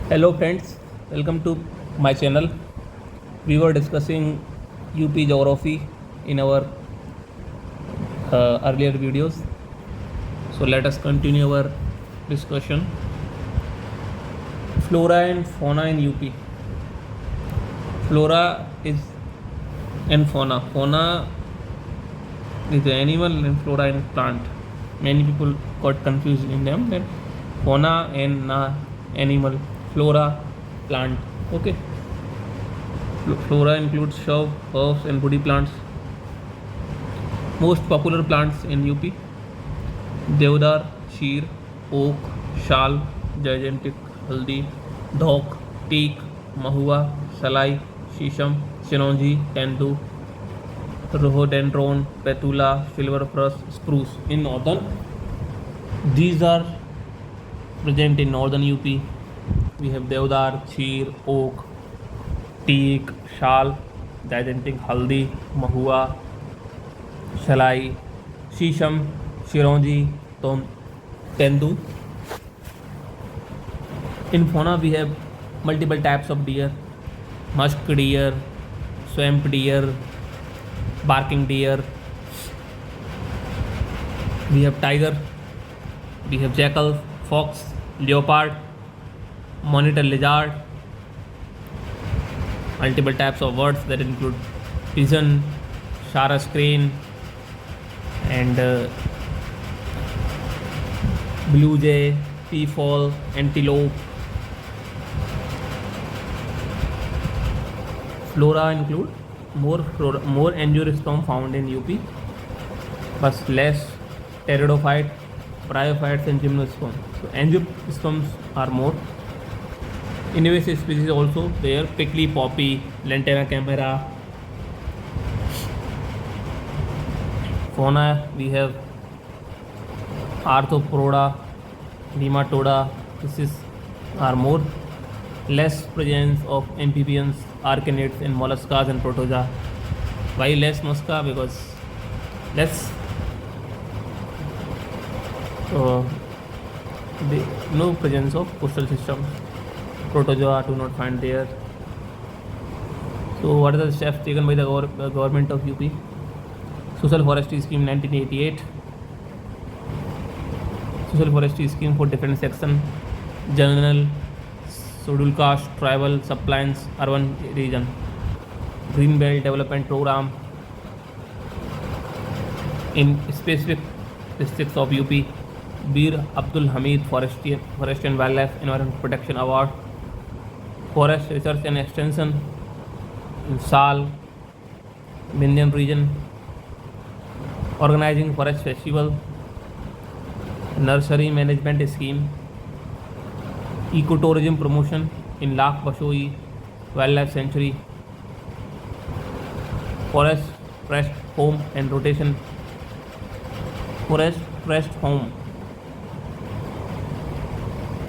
Hello friends, welcome to my channel. We were discussing UP geography in our earlier videos. So let us continue our discussion. Flora and fauna in UP. Flora is and fauna. Fauna is the animal and flora and plant. Many people got confused in them that fauna and animal, flora, plant. Okay. Flora includes shrub, herbs, and woody plants. Most popular plants in UP: Deodar, Sheer, Oak, Shal, Gigantic, Haldi, Dhok, Teak, Mahua, Salai, Shisham, Chironji, Tendu, Rhododendron, Petula, Silverfrost, Spruce. In northern, these are present in northern UP. We have Deodar, Sheer, Oak, Teak, Shal, Gigantic, Haldi, Mahua, Shalai, Shisham, Chironji, Tendu. In fauna, we have multiple types of deer: musk deer, swamp deer, barking deer. We have tiger, we have jackal, fox, leopard, monitor lizard. Multiple types of birds that include pigeon, Sarus crane, and blue jay, peafowl, antelope. Flora include more angiosperm found in UP, but less pteridophyte, bryophytes, and gymnosperm. So angiosperms are more. Invasive species also there: prickly poppy, Lantana camera. Fauna, we have Arthropoda, Nematoda. Are more. Less presence of amphibians, arachnids, and mollusca and protozoa. Why less musca? Because less no presence of coastal systems. Protozoa do not find there. So what are the steps taken by the government of UP? Social Forestry Scheme 1988. Social Forestry Scheme for different section: general, scheduled caste, tribal, subplains, urban region. Green Belt Development Program in specific districts of UP. Bir Abdul Hamid Forest and Wildlife Environment Protection Award. Forest Research and Extension in Sal, Vindhyan region. Organizing Forest Festival. Nursery Management Scheme. Ecotourism Promotion in Lak Bashoi Wildlife Sanctuary. Forest Pressed Home and Rotation. Forest Pressed Home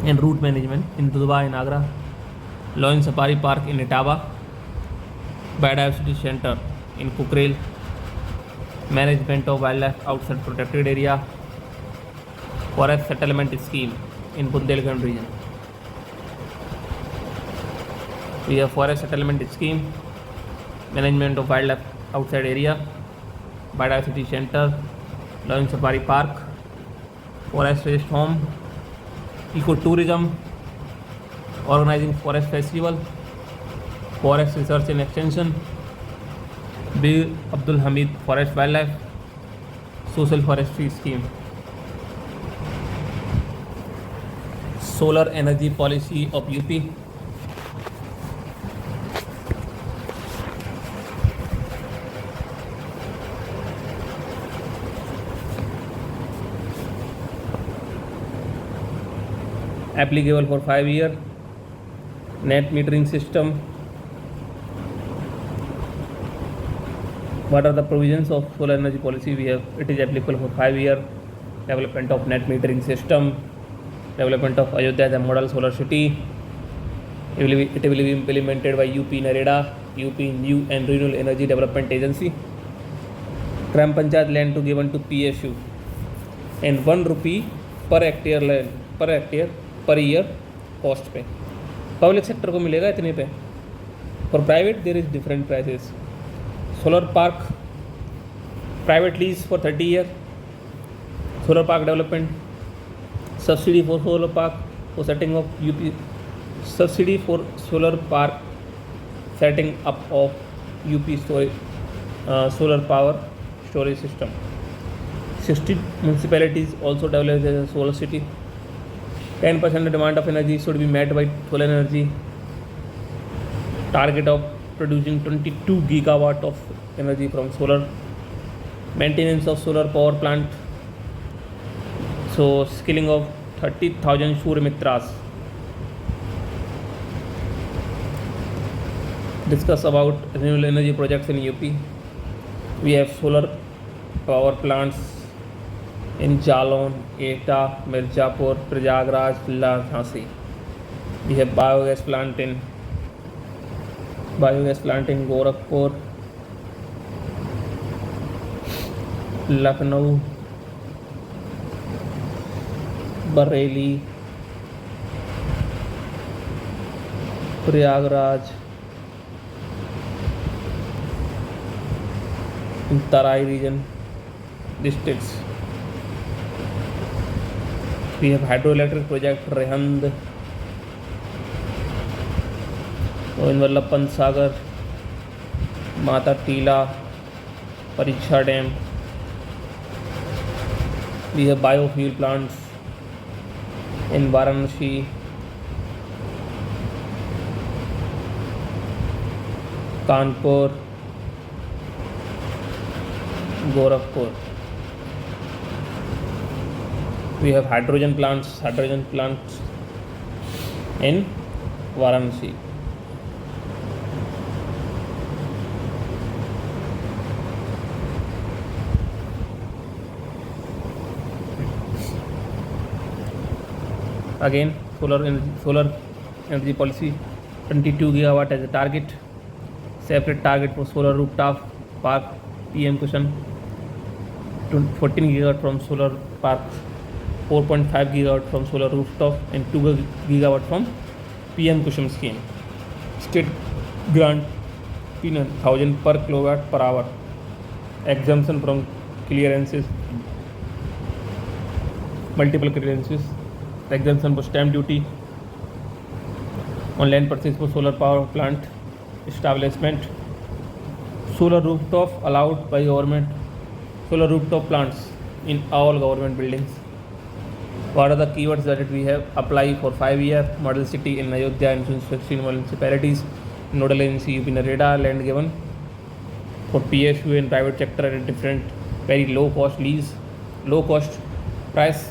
and Route Management in Dudhwa in Agra. Lion Safari Park in Etawah. Biodiversity Center in Kukrel. Management of wildlife outside protected area. Forest Settlement Scheme in Bundelkhand region. We have Forest Settlement Scheme, Management of wildlife outside area, Biodiversity Center, Lion Safari Park, Forest Rest Home, Ecotourism, Organizing Forest Festival, Forest Research and Extension, Bir Abdul Hamid Forest Wildlife, Social Forestry Scheme. Solar Energy Policy of UP. Applicable for 5 years. Net metering system. What are the provisions of solar energy policy? We have it is applicable for 5 years. Development of net metering system. Development of Ayodhya as a model solar city. It will be implemented by UP NAREDA, UP New and Renewable Energy Development Agency. Gram Panchayat land to given to PSU, and ₹1 per hectare land per year cost पे. Public sector को मिलेगा इतने पे. For private there is different prices. Solar park private lease for 30 year. Solar park development subsidy for solar park for setting of UP subsidy for solar park setting up of UP storage solar power storage system. 60 municipalities also developed as a solar city. 10% demand of energy should be met by solar energy. Target of producing 22 gigawatt of energy from solar. Maintenance of solar power plant. So skilling of 30,000 Surya Mitras. Discuss about renewable energy projects in UP. We have solar power plants in Jalon, Etah, Mirzapur, Prayagraj, Jhansi. We have biogas plant in Gorakhpur, Lucknow, Bareilly, Prayagraj, Terai region districts. We have hydroelectric project Rehand, Vallabh Pant Sagar, Mata Tila, Pariksha Dam. We have biofuel plants in Varanasi, Kanpur, Gorakhpur. We have hydrogen plants in Varanasi. Again, solar energy policy, 22 gigawatt as a target. Separate target for solar rooftop park, PM Kushan. 14 gigawatt from solar park, 4.5 gigawatt from solar rooftop, and 2 gigawatt from PM Kushan scheme. State grant 3,000 per kilowatt per hour. Exemption from clearances, multiple clearances. Exemption for stamp duty on land purchase for solar power plant establishment. Solar rooftop allowed by government. Solar rooftop plants in all government buildings. What are the keywords that we have? Apply for 5-year. Model city in Ayodhya and 16 municipalities. Nodal agency UP Nareda. Land given for PSU and private sector at a different very low cost lease, low cost price.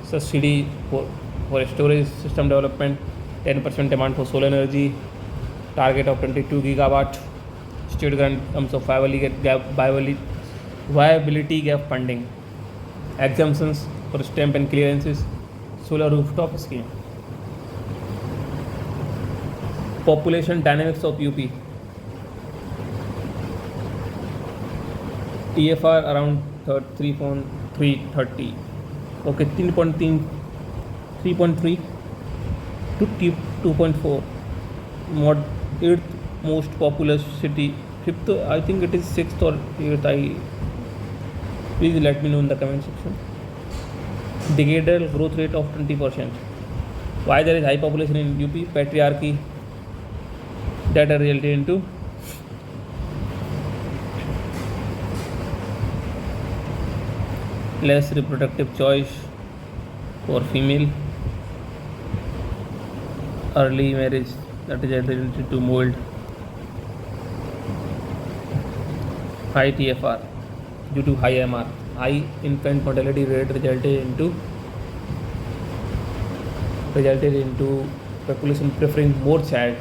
Subsidy for storage system development. 10% demand for solar energy. Target of 22 gigawatt. State grant terms of viability gap funding. Exemptions for stamp and clearances. Solar rooftop scheme. Population dynamics of UP. TFR around 3.330. Okay, 3.3 to 2.4. Mod 8th most populous city. 5th, I think it is 6th or 8th. Please let me know in the comment section. Decadal growth rate of 20%. Why there is high population in UP? Patriarchy that are resulted into less reproductive choice for female, early marriage that is related to mold, high TFR due to high MR, high infant mortality rate resulted into population preferring more child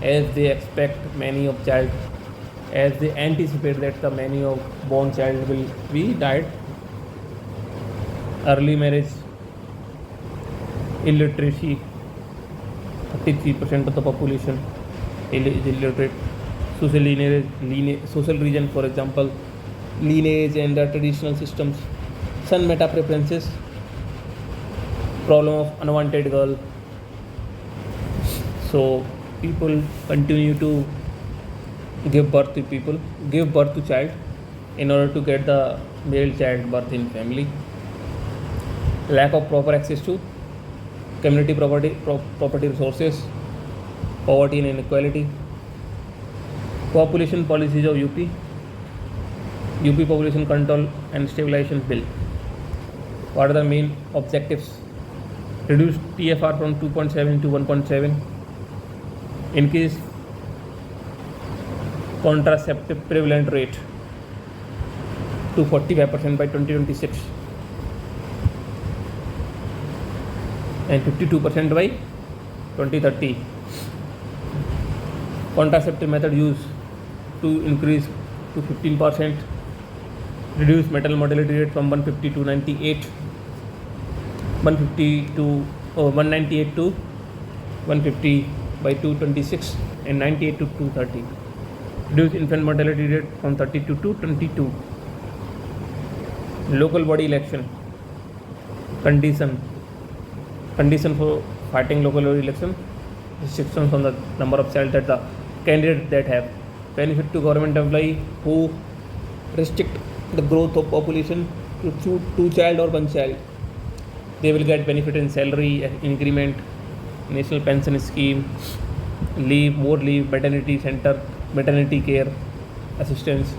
as they expect many of child, as they anticipate that the many of born child will be died. Early marriage, illiteracy, 33% of the population is illiterate. Social region, for example, lineage and traditional systems. Son meta preferences, problem of unwanted girl. So people continue to give birth to child in order to get the male child birth in family. Lack of proper access to community property resources, poverty and inequality. Population policies of UP Population Control and Stabilization Bill. What are the main objectives? Reduce TFR from 2.7 to 1.7. Increase contraceptive prevalent rate to 45% by 2026 and 52% by 2030. Contraceptive method use to increase to 15%. Reduce maternal mortality rate from 150 to 98, 198 to 150 by 226 and 98 to 230. Reduce infant mortality rate from 32 to 22. Local body election condition for fighting local body election. Restrictions on the number of child that the candidates that have benefit to government employee who restrict the growth of population to 2 child or 1 child. They will get benefit in salary, increment, national pension scheme, leave, more leave, maternity center, maternity care assistance,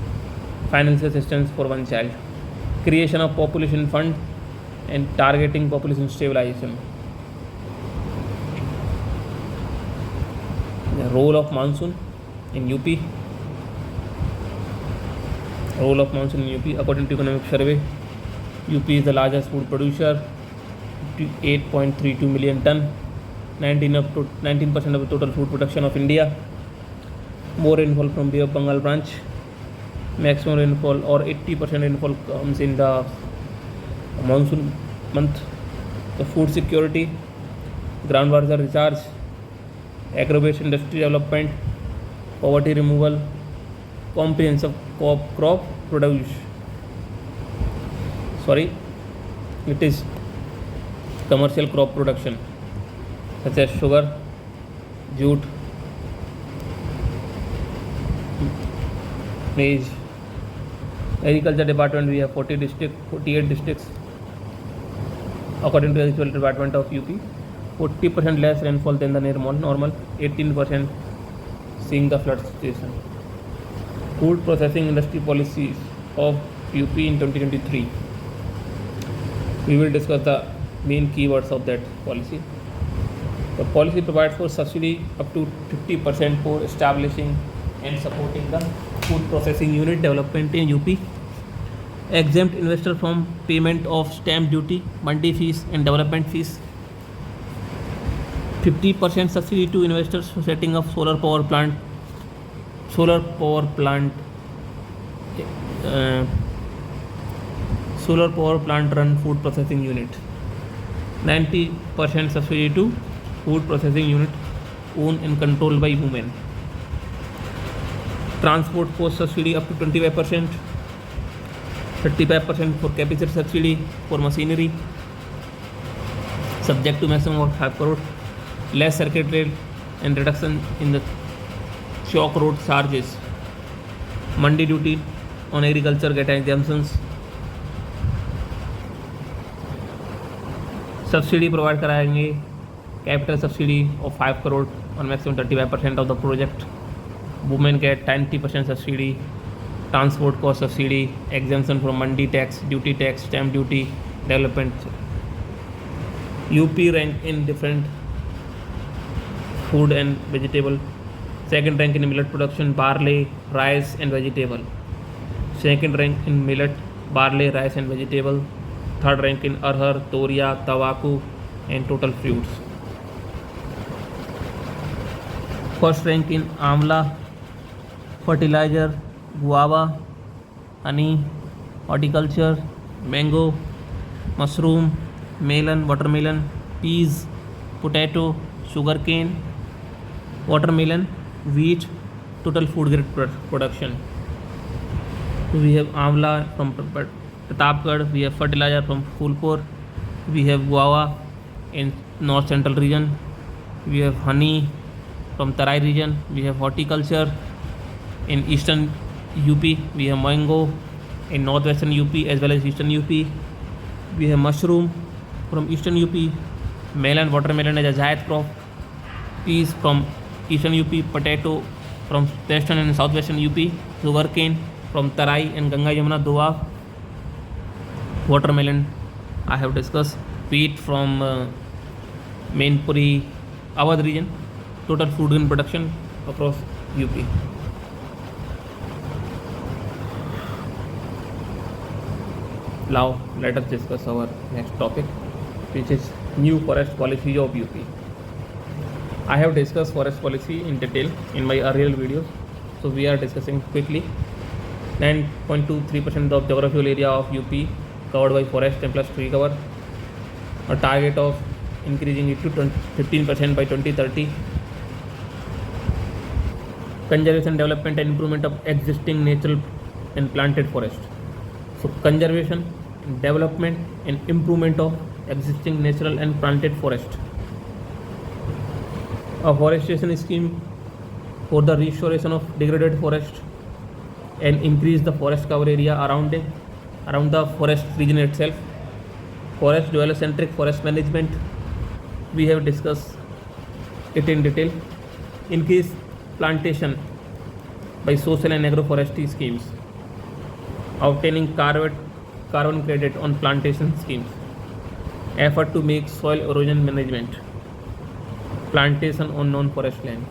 financial assistance for 1 child. Creation of population fund and targeting population stabilization. The role of monsoon in UP. Role of monsoon in UP. According to economic survey, UP is the largest food producer, 8.32 million ton, 19% of the total food production of India. More rainfall from Bay of Bengal branch. Maximum rainfall or 80% rainfall comes in the monsoon month. The food security, groundwater recharge, agro-based industry development, poverty removal, comprehensive crop produce. It is commercial crop production such as sugar, jute, maize. Agriculture department, we have 48 districts. According to the agriculture department of UP, 40% less rainfall than the normal, 18% seeing the flood situation. Food processing industry policies of UP in 2023. We will discuss the main keywords of that policy. The policy provides for subsidy up to 50% for establishing and supporting the food processing unit development in UP. Exempt investor from payment of stamp duty, mandi fees and development fees. 50% subsidy to investors for setting up solar power plant run food processing unit. 90% subsidy to food processing unit owned and controlled by women. Transport cost subsidy up to 25%. 35% for capacity subsidy for machinery, subject to maximum of 5 crore. Less circuit rate and reduction in the chalk road charges. Mandi duty on agriculture get exemptions. Subsidy provide कराएंगे. Capital subsidy of 5 crore on maximum 35% of the project. Women get 90% subsidy. Transport cost subsidy, exemption from mandi tax, duty tax, stamp duty, development. UP rank in different food and vegetable. Second rank in millet production, barley, rice and vegetable. Second rank in millet, barley, rice and vegetable. Third rank in arhar, toria, tavaku and total fruits. First rank in amla, fertilizer, guava, honey, horticulture, mango, mushroom, melon, watermelon, peas, potato, sugarcane, watermelon, wheat, total food grade production. We have amla from Pratapgarh, we have fertilizer from Phulpur, we have guava in north central region, we have honey From Tarai region, we have horticulture. In eastern UP, we have mango. In northwestern UP as well as eastern UP, we have mushroom. From eastern UP, melon, watermelon is a Zayat crop. Peas from eastern UP, potato from western and southwestern UP, sugarcane from Tarai and Ganga Yamuna Doab. Watermelon I have discussed. Wheat from Mainpuri, Awadh region. Total food grain production across UP. Now let us discuss our next topic, which is new forest policy of UP. I have discussed forest policy in detail in my earlier videos, so we are discussing quickly. 9.23% of geographical area of UP covered by forest and plus tree cover. A target of increasing it to 15% by 2030. Conservation, development and improvement of existing natural and planted forest. So conservation, development and improvement of existing natural and planted forest. A forestation scheme for the restoration of degraded forest and increase the forest cover area around the forest region itself. Forest dweller-centric forest management, we have discussed it in detail. Increase plantation by social and agroforestry schemes. Obtaining carbon credit on plantation schemes. Effort to make soil erosion management. Plantation on non-forest land.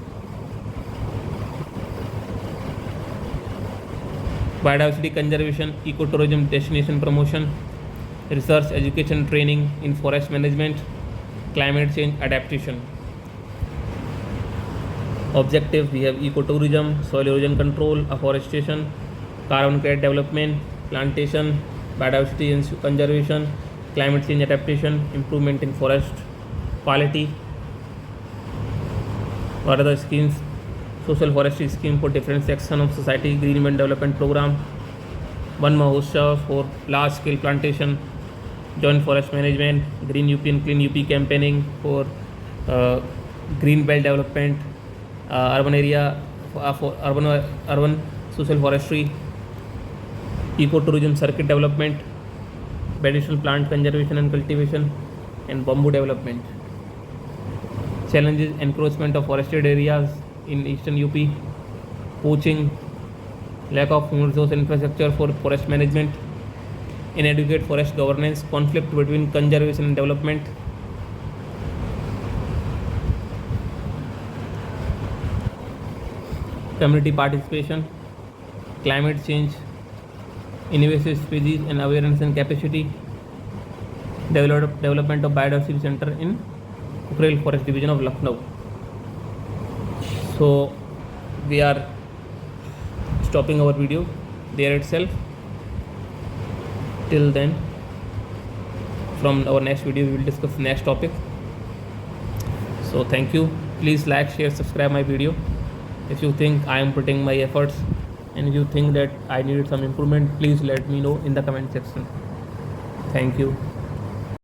Biodiversity conservation, ecotourism destination promotion, research, education, training in forest management, climate change adaptation. Objective, we have ecotourism, soil erosion control, afforestation, carbon credit development, plantation, biodiversity and conservation, climate change adaptation, improvement in forest quality. What are the schemes? Social forestry scheme for different sections of society, green belt development program, One Mahotsav for large scale plantation, joint forest management, green UP and clean UP campaigning for green belt development, urban area for urban social forestry, ecotourism circuit development, medicinal plant conservation and cultivation, and bamboo development. Challenges: encroachment of forested areas in eastern UP, poaching, lack of human resource infrastructure for forest management, inadequate forest governance, conflict between conservation and development. Community participation, climate change, invasive species and awareness and capacity, development of biodiversity center in Kukrel Forest Division of Lucknow. So we are stopping our video there itself. Till then, from our next video we will discuss the next topic. So thank you. Please like, share, subscribe my video. If you think I am putting my efforts and if you think that I needed some improvement, please let me know in the comment section. Thank you.